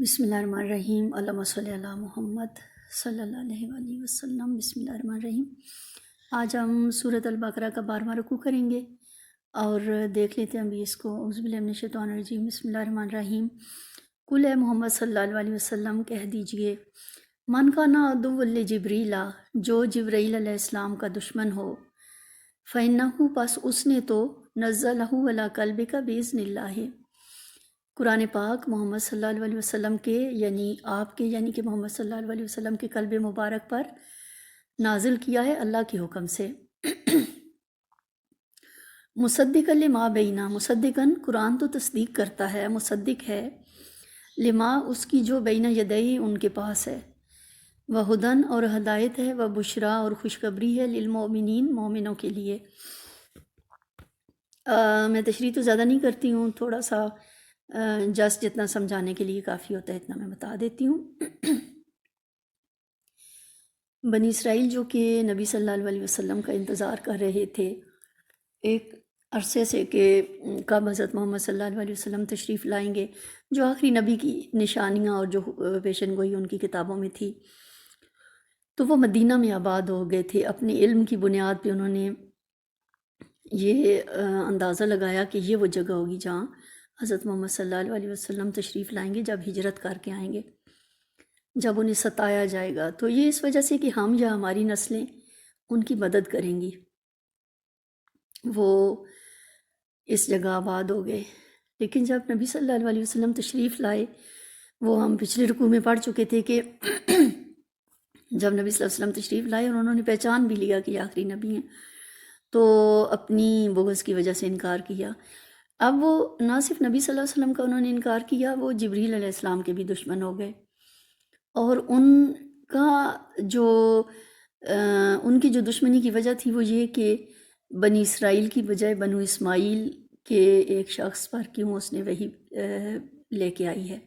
بسم اللہ الرحمن الرحیم، اللہم صلی علی محمد صلی اللہ علیہ وآلہ وسلم۔ بسم اللہ الرحمن الرحیم۔ آج ہم سورۃ البقرہ کا 12واں رکوع کریں گے اور دیکھ لیتے ہیں ابھی اس کو۔ اعوذ باللہ من الشیطان الرجیم، بسم اللہ الرحمن الرحیم۔ قل اے محمد صلی اللہ علیہ وسلم کہہ دیجئے، من کان عدو لجبریل، جو جبرائیل علیہ السلام کا دشمن ہو، فإنہ پس اس نے تو نزلہ علی قلبک بإذن اللہ، قرآن پاک محمد صلی اللہ علیہ وسلم کے یعنی کہ محمد صلی اللہ علیہ وسلم کے قلب مبارک پر نازل کیا ہے اللہ کے حکم سے۔ مصدقا لما بینا، مصدقاً قرآن تو تصدیق کرتا ہے، مصدق ہے لما اس کی جو بین یدئی ان کے پاس ہے، وہدن اور ہدایت ہے، وبشرا اور خوشخبری ہے، للمؤمنین مومنوں کے لیے۔ میں تشریح تو زیادہ نہیں کرتی ہوں، تھوڑا سا جسٹ جتنا سمجھانے کے لیے کافی ہوتا ہے اتنا میں بتا دیتی ہوں۔ بنی اسرائیل جو کہ نبی صلی اللہ علیہ وسلم کا انتظار کر رہے تھے ایک عرصے سے کہ کب حضرت محمد صلی اللہ علیہ وسلم تشریف لائیں گے، جو آخری نبی کی نشانیاں اور جو پیشن گوئی ان کی کتابوں میں تھی، تو وہ مدینہ میں آباد ہو گئے تھے۔ اپنے علم کی بنیاد پہ انہوں نے یہ اندازہ لگایا کہ یہ وہ جگہ ہوگی جہاں حضرت محمد صلی اللہ علیہ وسلم تشریف لائیں گے جب ہجرت کر کے آئیں گے، جب انہیں ستایا جائے گا۔ تو یہ اس وجہ سے کہ ہم یا ہماری نسلیں ان کی مدد کریں گی، وہ اس جگہ آباد ہو گئے۔ لیکن جب نبی صلی اللہ علیہ وسلم تشریف لائے، وہ ہم پچھلے رکوع میں پڑھ چکے تھے کہ جب نبی صلی اللہ علیہ وسلم تشریف لائے اور انہوں نے پہچان بھی لیا کہ یہ آخری نبی ہیں، تو اپنی بغض کی وجہ سے انکار کیا۔ اب وہ نہ صرف نبی صلی اللہ علیہ وسلم کا انہوں نے انکار کیا، وہ جبریل علیہ السلام کے بھی دشمن ہو گئے، اور ان کی جو دشمنی کی وجہ تھی وہ یہ کہ بنی اسرائیل کی بجائے بنو اسماعیل کے ایک شخص پر کیوں اس نے وحی لے کے آئی ہے۔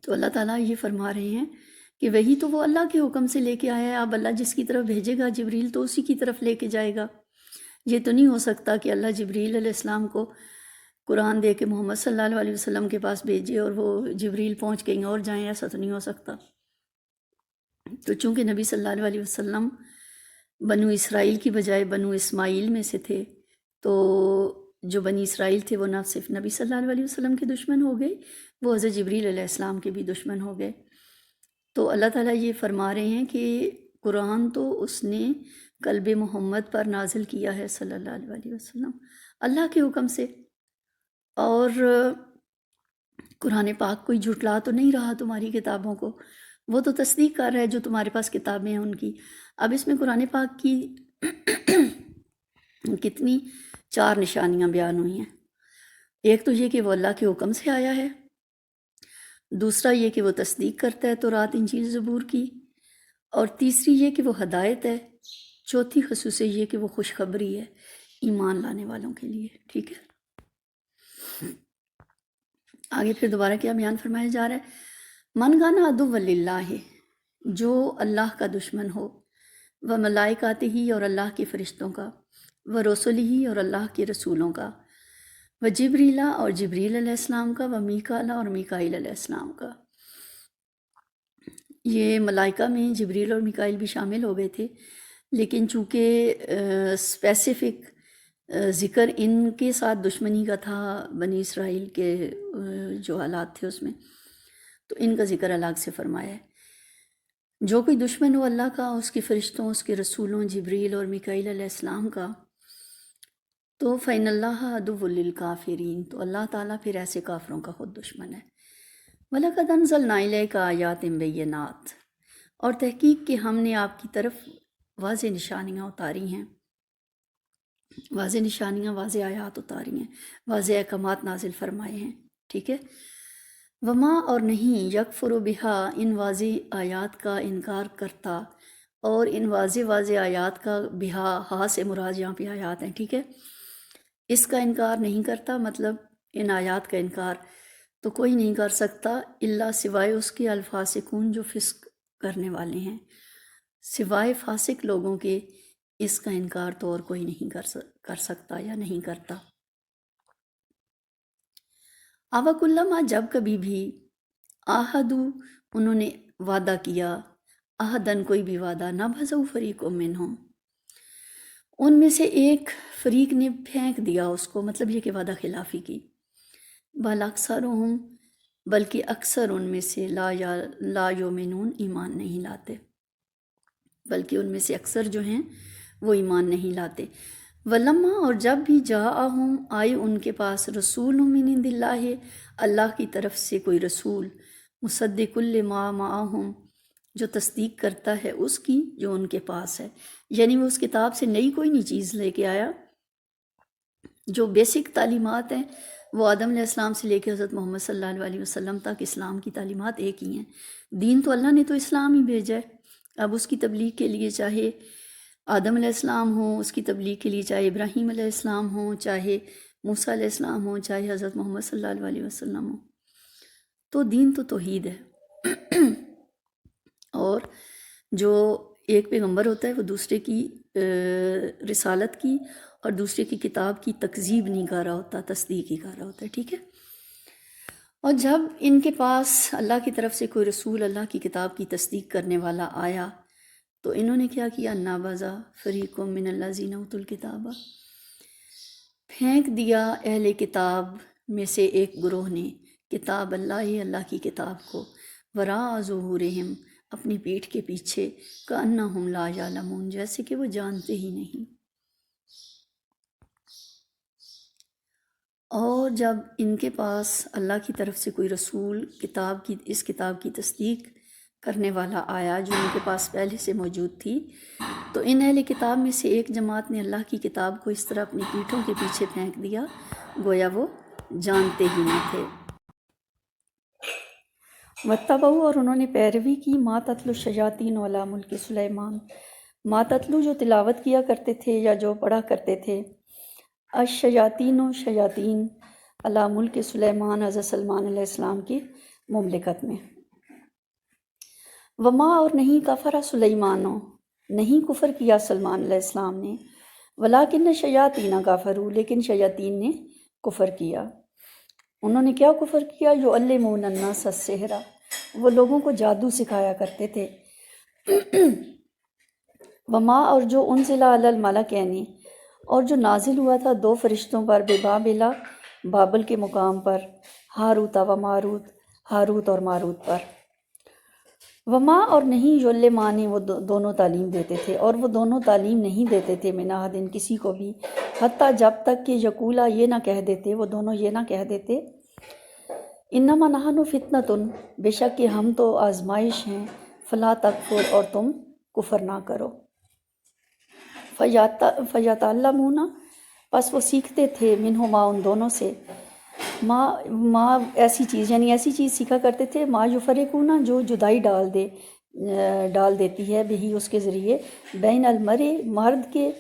تو اللہ تعالیٰ یہ فرما رہے ہیں کہ وہی تو وہ اللہ کے حکم سے لے کے آیا ہے، اب اللہ جس کی طرف بھیجے گا جبریل تو اسی کی طرف لے کے جائے گا۔ یہ تو نہیں ہو سکتا کہ اللہ جبریل علیہ السلام کو قرآن دے کے محمد صلی اللہ علیہ وسلم کے پاس بھیجے اور وہ جبریل پہنچ کہیں اور جائیں، ایسا تو نہیں ہو سکتا۔ تو چونکہ نبی صلی اللہ علیہ وسلم بنو اسرائیل کی بجائے بنو اسماعیل میں سے تھے، تو جو بنی اسرائیل تھے وہ نہ صرف نبی صلی اللہ علیہ وسلم کے دشمن ہو گئے، وہ حضرت جبریل علیہ السلام کے بھی دشمن ہو گئے۔ تو اللہ تعالیٰ یہ فرما رہے ہیں کہ قرآن تو اس نے قلب محمد پر نازل کیا ہے صلی اللہ علیہ وسلم اللہ کے حکم سے، اور قرآن پاک کوئی جھٹلا تو نہیں رہا تمہاری کتابوں کو، وہ تو تصدیق کر رہا ہے جو تمہارے پاس کتابیں ہیں ان کی۔ اب اس میں قرآن پاک کی کتنی 4 نشانیاں بیان ہوئی ہیں۔ ایک تو یہ کہ وہ اللہ کے حکم سے آیا ہے، دوسرا یہ کہ وہ تصدیق کرتا ہے تورات انجیل زبور کی، اور تیسری یہ کہ وہ ہدایت ہے، چوتھی خصوصیت یہ کہ وہ خوشخبری ہے ایمان لانے والوں کے لیے۔ ٹھیک ہے، آگے پھر دوبارہ کیا بیان فرمایا جا رہا ہے؟ من کان عدو للہ، جو اللہ کا دشمن ہو، و ملائکاتہ ہی اور اللہ کے فرشتوں کا، و رسولہ ہی اور اللہ کے رسولوں کا، و جبریلا اور جبریل علیہ السلام کا، و میکالا اور میکائیل علیہ السلام کا۔ یہ ملائکہ میں جبریل اور میکائیل بھی شامل ہو گئے تھے، لیکن چونکہ اسپیسیفک ذکر ان کے ساتھ دشمنی کا تھا بنی اسرائیل کے جو حالات تھے اس میں، تو ان کا ذکر الگ سے فرمایا ہے۔ جو کوئی دشمن ہو اللہ کا، اس کے فرشتوں، اس کے رسولوں، جبریل اور میکائیل علیہ السلام کا، تو فإن اللہ عدو للکافرین، تو اللہ تعالیٰ پھر ایسے کافروں کا خود دشمن ہے۔ وَلَقَدْ أَنزَلْنَا إِلَيْكَ آيَاتٍ بَيِّنَاتٍ، اور تحقیق کہ ہم نے آپ کی طرف واضح نشانیاں اتاری ہیں، واضح نشانیاں، واضح آیات اتاری ہیں، واضح احکامات نازل فرمائے ہیں۔ ٹھیک ہے، وما اور نہیں یکفر بہا، ان واضح آیات کا انکار کرتا، اور ان واضح آیات کا بہا، ہا سے مراد یہاں پہ آیات ہیں، ٹھیک ہے، اس کا انکار نہیں کرتا، مطلب ان آیات کا انکار تو کوئی نہیں کر سکتا الا سوائے اس کے الفاسقون، جو فسق کرنے والے ہیں، سوائے فاسق لوگوں کے اس کا انکار تو اور کوئی نہیں کر سکتا یا نہیں کرتا۔ اوک علامہ، جب کبھی بھی آہدو انہوں نے وعدہ کیا، عہدن کوئی بھی وعدہ، نبذوا فریق منہم ان میں سے ایک فریق نے پھینک دیا اس کو، مطلب یہ کہ وعدہ خلافی کی، بل اکثرہم بلکہ اکثر ان میں سے لا یؤمنون ایمان نہیں لاتے، بلکہ ان میں سے اکثر جو ہیں وہ ایمان نہیں لاتے۔ ولما اور جب بھی جاءہم آئی ان کے پاس رسول من عند اللہ اللہ کی طرف سے کوئی رسول، مصدق لما معہم جو تصدیق کرتا ہے اس کی جو ان کے پاس ہے، یعنی وہ اس کتاب سے نئی کوئی نہیں چیز لے کے آیا، جو بیسک تعلیمات ہیں وہ آدم علیہ السلام سے لے کے حضرت محمد صلی اللہ علیہ وسلم تک اسلام کی تعلیمات ایک ہی ہیں۔ دین تو اللہ نے تو اسلام ہی بھیجا ہے، اب اس کی تبلیغ کے لیے چاہے آدم علیہ السلام ہوں، اس کی تبلیغ کے لیے چاہے ابراہیم علیہ السلام ہوں، چاہے موسیٰ علیہ السلام ہوں، چاہے حضرت محمد صلی اللہ علیہ وسلم ہوں، تو دین تو توحید ہے۔ اور جو ایک پیغمبر ہوتا ہے وہ دوسرے کی رسالت کی اور دوسرے کی کتاب کی تکذیب نہیں کر رہا ہوتا، تصدیق ہی کر رہا ہوتا ہے، ٹھیک ہے۔ اور جب ان کے پاس اللہ کی طرف سے کوئی رسول اللہ کی کتاب کی تصدیق کرنے والا آیا تو انہوں نے کیا کیا، نابذا فریق من الذین اوتوا الکتاب پھینک دیا اہل کتاب میں سے ایک گروہ نے کتاب اللہ کی کتاب کو، وراء ظہورہم اپنی پیٹھ کے پیچھے، کأنہم لا یعلمون جیسے کہ وہ جانتے ہی نہیں۔ اور جب ان کے پاس اللہ کی طرف سے کوئی رسول اس کتاب کی تصدیق کرنے والا آیا جو ان کے پاس پہلے سے موجود تھی، تو ان اہل کتاب میں سے ایک جماعت نے اللہ کی کتاب کو اس طرح اپنی پیٹھوں کے پیچھے پھینک دیا گویا وہ جانتے ہی نہ تھے۔ واتبعوا اور انہوں نے پیروی کی ما تتلو الشیاطین علی ملک سلیمان، ما تتلو جو تلاوت کیا کرتے تھے یا جو پڑھا کرتے تھے، الشیاطین و شیاطین علی ملک سلیمان حضرت سلمان علیہ السلام کی مملکت میں، وما اور نہیں کفر سلیمانو نہیں کفر کیا سلمان علیہ السلام نے، ولیکن شیاطین کفروا لیکن شیاطین نے کفر کیا۔ انہوں نے کیا کفر کیا، یعلمون الناس السحر وہ لوگوں کو جادو سکھایا کرتے تھے، وما اور جو انزل علی الملکین اور جو نازل ہوا تھا دو فرشتوں پر، ببابل بابل کے مقام پر، ہاروت و ماروت ہاروت اور ماروت پر، وما اور نہیں یعلمان وہ دونوں تعلیم دیتے تھے، اور وہ دونوں تعلیم نہیں دیتے تھے من احد کسی کو بھی، حتیٰ جب تک کہ یقولا یہ نہ کہہ دیتے، وہ دونوں یہ نہ کہہ دیتے، انما نحن فتنۃ بے شک کہ ہم تو آزمائش ہیں، فلا تکفر اور تم کفر نہ کرو، فیتعلمون پس وہ سیکھتے تھے منہما ان دونوں سے، ما ایسی چیز یعنی ایسی چیز سیکھا کرتے تھے، ما یفرقون جو جدائی ڈال دیتی ہے بہی اس کے ذریعے، بین المرء مرد کے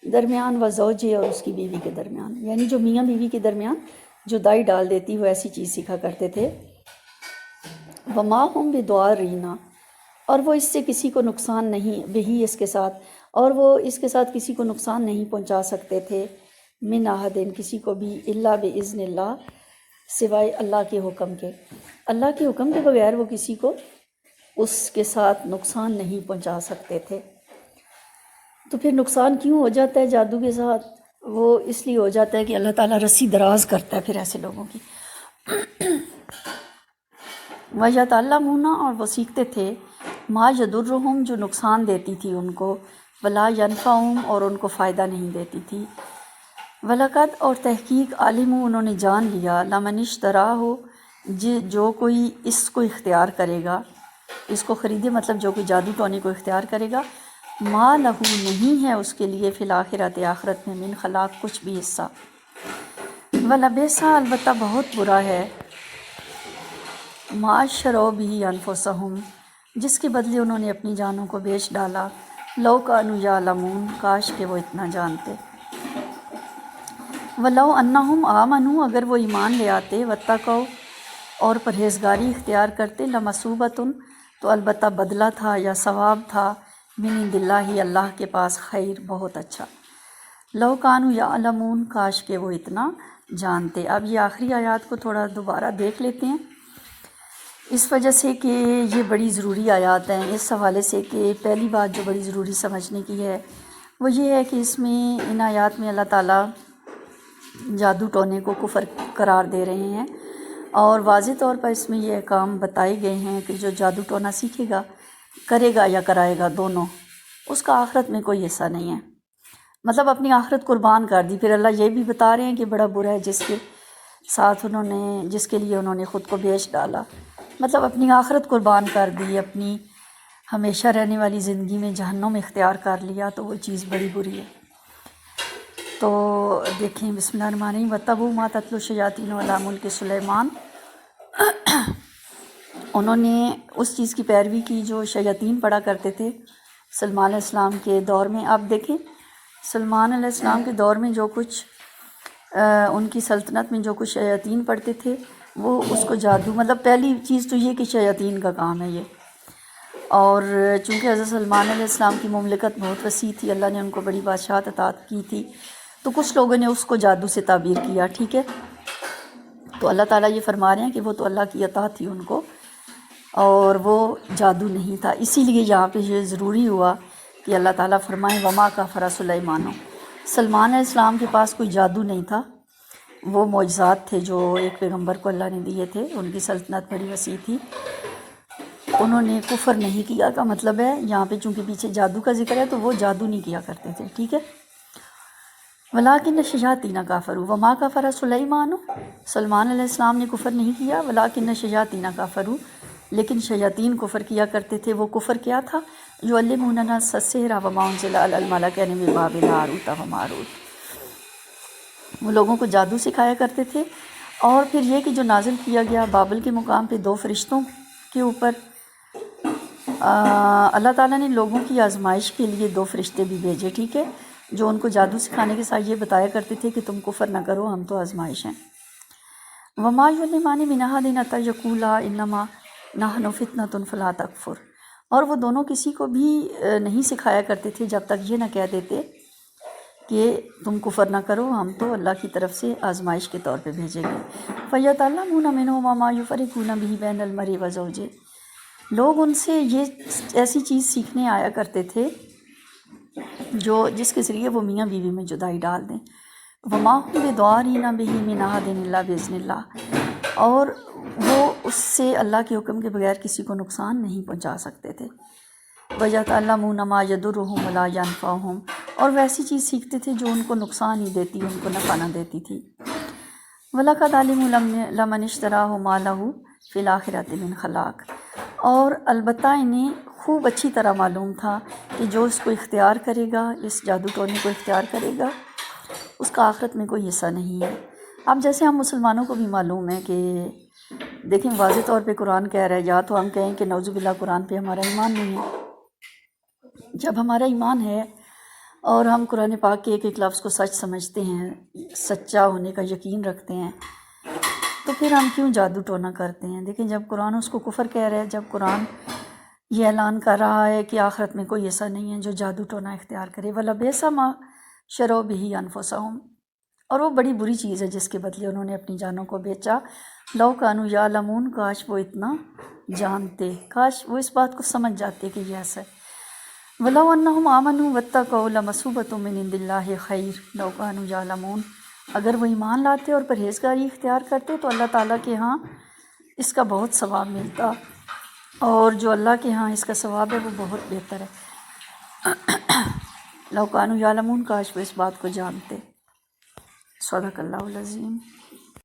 درمیان و زوجہ اور اس کی بیوی کے درمیان، یعنی جو میاں بیوی کے درمیان جدائی ڈال دیتی وہ ایسی چیز سیکھا کرتے تھے، وما ہم بضارین اور وہ اس سے کسی کو نقصان نہیں، بہی اس کے ساتھ اور وہ اس کے ساتھ کسی کو نقصان نہیں پہنچا سکتے تھے، من احد کسی کو بھی، الا باذن اللہ سوائے اللہ کے حکم کے، اللہ کے حکم کے بغیر وہ کسی کو اس کے ساتھ نقصان نہیں پہنچا سکتے تھے۔ تو پھر نقصان کیوں ہو جاتا ہے جادو کے ساتھ؟ وہ اس لیے ہو جاتا ہے کہ اللہ تعالیٰ رسی دراز کرتا ہے پھر ایسے لوگوں کی۔ وَيَتَعَلَّمُونَ اور وہ سیکھتے تھے، ما یضرہم جو نقصان دیتی تھی ان کو، ولا ینفعہم اور ان کو فائدہ نہیں دیتی تھی، وَلَقَدْ اور تحقیق عالموا انہوں نے جان لیا، لمن اشتراہ جو کوئی اس کو اختیار کرے گا، اس کو خریدے مطلب جو کوئی جادو ٹونے کو اختیار کرے گا، ما لہو نہیں ہے اس کے لیے فی الآخرۃ آخرت میں من خلاق کچھ بھی حصہ، وَلَبِئْسَ البتہ بہت برا ہے، ما اشتروا بہ انفسہم جس کے بدلے انہوں نے اپنی جانوں کو بیچ ڈالا، لو کانوا یعلمون کاش کہ وہ اتنا جانتے، وَلَوْ أَنَّهُمْ آمَنُوا اگر وہ ایمان لے آتے، وَاتَّقَوْا اور پرہیزگاری اختیار کرتے، لَمَثُوبَةٌ تو البتہ بدلہ تھا یا ثواب تھا، من عند اللہ اللہ کے پاس، خیر بہت اچھا، لو کانوا یعلمون کاش کہ وہ اتنا جانتے۔ اب یہ آخری آیات کو تھوڑا دوبارہ دیکھ لیتے ہیں۔ اس وجہ سے کہ یہ بڑی ضروری آیات ہیں، اس حوالے سے کہ پہلی بات جو بڑی ضروری سمجھنے کی ہے وہ یہ ہے کہ اس میں ان آیات میں اللہ تعالیٰ جادو ٹونے کو کفر قرار دے رہے ہیں، اور واضح طور پر اس میں یہ احکام بتائے گئے ہیں کہ جو جادو ٹونا سیکھے گا، کرے گا یا کرائے گا دونوں، اس کا آخرت میں کوئی حصہ نہیں ہے۔ مطلب اپنی آخرت قربان کر دی۔ پھر اللہ یہ بھی بتا رہے ہیں کہ بڑا برا ہے جس کے ساتھ جس کے لیے انہوں نے خود کو بیچ ڈالا، مطلب اپنی آخرت قربان کر دی، اپنی ہمیشہ رہنے والی زندگی میں جہنم اختیار کر لیا، تو وہ چیز بڑی بری ہے۔ تو دیکھیں، بسم اللہ الرحمن الرحیم، وَاتَّبَعُوا مَا تَتْلُو الشَّيَاطِينُ عَلَىٰ مُلْكِ سلیمان، انہوں نے اس چیز کی پیروی کی جو شیاطین پڑھا کرتے تھے سلمان علیہ السلام کے دور میں۔ آپ دیکھیں سلمان علیہ السلام کے دور میں جو کچھ ان کی سلطنت میں جو کچھ شیاطین پڑھتے تھے، وہ اس کو جادو، مطلب پہلی چیز تو یہ کہ شیاطین کا کام ہے یہ۔ اور چونکہ حضرت سلمان علیہ السلام کی مملکت بہت وسیع تھی، اللہ نے ان کو بڑی بادشاہت عطا کی تھی، تو کچھ لوگوں نے اس کو جادو سے تعبیر کیا، ٹھیک ہے۔ تو اللہ تعالیٰ یہ فرما رہے ہیں کہ وہ تو اللہ کی عطا تھی ان کو، اور وہ جادو نہیں تھا۔ اسی لیے یہاں پہ یہ ضروری ہوا کہ اللہ تعالیٰ فرمائیں وما کفر سلیمان، سلمان علیہ السلام کے پاس کوئی جادو نہیں تھا، وہ معجزات تھے جو ایک پیغمبر کو اللہ نے دیے تھے، ان کی سلطنت بڑی وسیع تھی۔ انہوں نے کفر نہیں کیا کا مطلب ہے یہاں پہ چونکہ پیچھے جادو کا ذکر ہے تو وہ جادو نہیں کیا کرتے تھے، ٹھیک ہے۔ ولیکن الشیاطین کفروا وما کفر سلیمان، سلمان علیہ السلام نے کفر نہیں کیا، ولیکن الشیاطین کفروا، لیکن شیاطین کفر کیا کرتے تھے۔ وہ کفر کیا تھا؟ یعلمون الناس السحر وما انزل علی الملکین ببابل ہاروت و ماروت، وہ لوگوں کو جادو سکھایا کرتے تھے، اور پھر یہ کہ جو نازل کیا گیا بابل کے مقام پہ 2 فرشتوں کے اوپر، اللہ تعالیٰ نے لوگوں کی آزمائش کے لیے 2 فرشتے بھی بھیجے، ٹھیک ہے، جو ان کو جادو سکھانے کے ساتھ یہ بتایا کرتے تھے کہ تم کفر نہ کرو، ہم تو آزمائش ہیں۔ وما یعلمان من احد حتی یقولا انما نحن فتنۃ فلا تکفر، اور وہ دونوں کسی کو بھی نہیں سکھایا کرتے تھے جب تک یہ نہ کہہ دیتے کہ تم کفر نہ کرو، ہم تو اللہ کی طرف سے آزمائش کے طور پہ بھیجے گئے۔ فَيَتَعَلَّمُونَ مِنْهُمَا مَا يُفَرِّقُونَ بِهِ بَيْنَ الْمَرْءِ وَزَوْجِهِ، لوگ ان سے یہ ایسی چیز سیکھنے آیا کرتے تھے جس کے ذریعے وہ میاں بیوی میں جدائی ڈال دیں۔ وَمَا هُمْ بِضَارِّينَ بِهِ مِنْ أَحَدٍ إِلَّا بِإِذْنِ اللَّهِ، اور وہ اس سے اللہ کے حکم کے بغیر کسی کو نقصان نہیں پہنچا سکتے تھے۔ وَيَتَعَلَّمُونَ مَا يَضُرُّهُمْ وَلَا يَنفَعُهُمْ، اور ویسی چیز سیکھتے تھے جو ان کو نقصان ہی دیتی، ان کو نفع نہ دیتی تھی۔ وَلَقَدْ عَلِمُوا لَمَنِ اشْتَرَاهُ مَا لَهُ فِي الْآخِرَةِ مِنْ خَلَاقٍ، اور البتہ انہیں خوب اچھی طرح معلوم تھا کہ جو اس کو اختیار کرے گا، اس جادو ٹونے کو اختیار کرے گا، اس کا آخرت میں کوئی حصہ نہیں ہے۔ اب جیسے ہم مسلمانوں کو بھی معلوم ہے کہ دیکھیں واضح طور پہ قرآن کہہ رہا ہے، یا تو ہم کہیں کہ نعوذ باللہ قرآن پہ ہمارا ایمان نہیں ہے۔ جب ہمارا ایمان ہے اور ہم قرآن پاک کے ایک ایک لفظ کو سچ سمجھتے ہیں، سچا ہونے کا یقین رکھتے ہیں، تو پھر ہم کیوں جادو ٹونا کرتے ہیں؟ دیکھیں جب قرآن اس کو کفر کہہ رہا ہے، جب قرآن یہ اعلان کر رہا ہے کہ آخرت میں کوئی ایسا نہیں ہے جو جادو ٹونا اختیار کرے، وَلَبِئْسَ مَا شَرَوْا بِهِ أَنفُسَهُمْ، اور وہ بڑی بری چیز ہے جس کے بدلے انہوں نے اپنی جانوں کو بیچا۔ لَوْ كَانُوا يَعْلَمُونَ، کاش وہ اتنا جانتے، کاش وہ اس بات کو سمجھ جاتے کہ یہ ایسا ہے۔ وَلَوْ أَنَّهُمْ آمَنُوا وَاتَّقَوْا لَمَثُوبَةٌ مِّنْ عِندِ اللَّهِ خَيْرٌ لَوْ كَانُوا يَعْلَمُونَ، اگر وہ ایمان لاتے اور پرہیزگاری اختیار کرتے تو اللہ تعالیٰ کے ہاں اس کا بہت ثواب ملتا، اور جو اللہ کے ہاں اس کا ثواب ہے وہ بہت بہتر ہے۔ لَوْ كَانُوا يَعْلَمُونَ، کاش وہ اس بات کو جانتے۔ صدق اللہ العظیم۔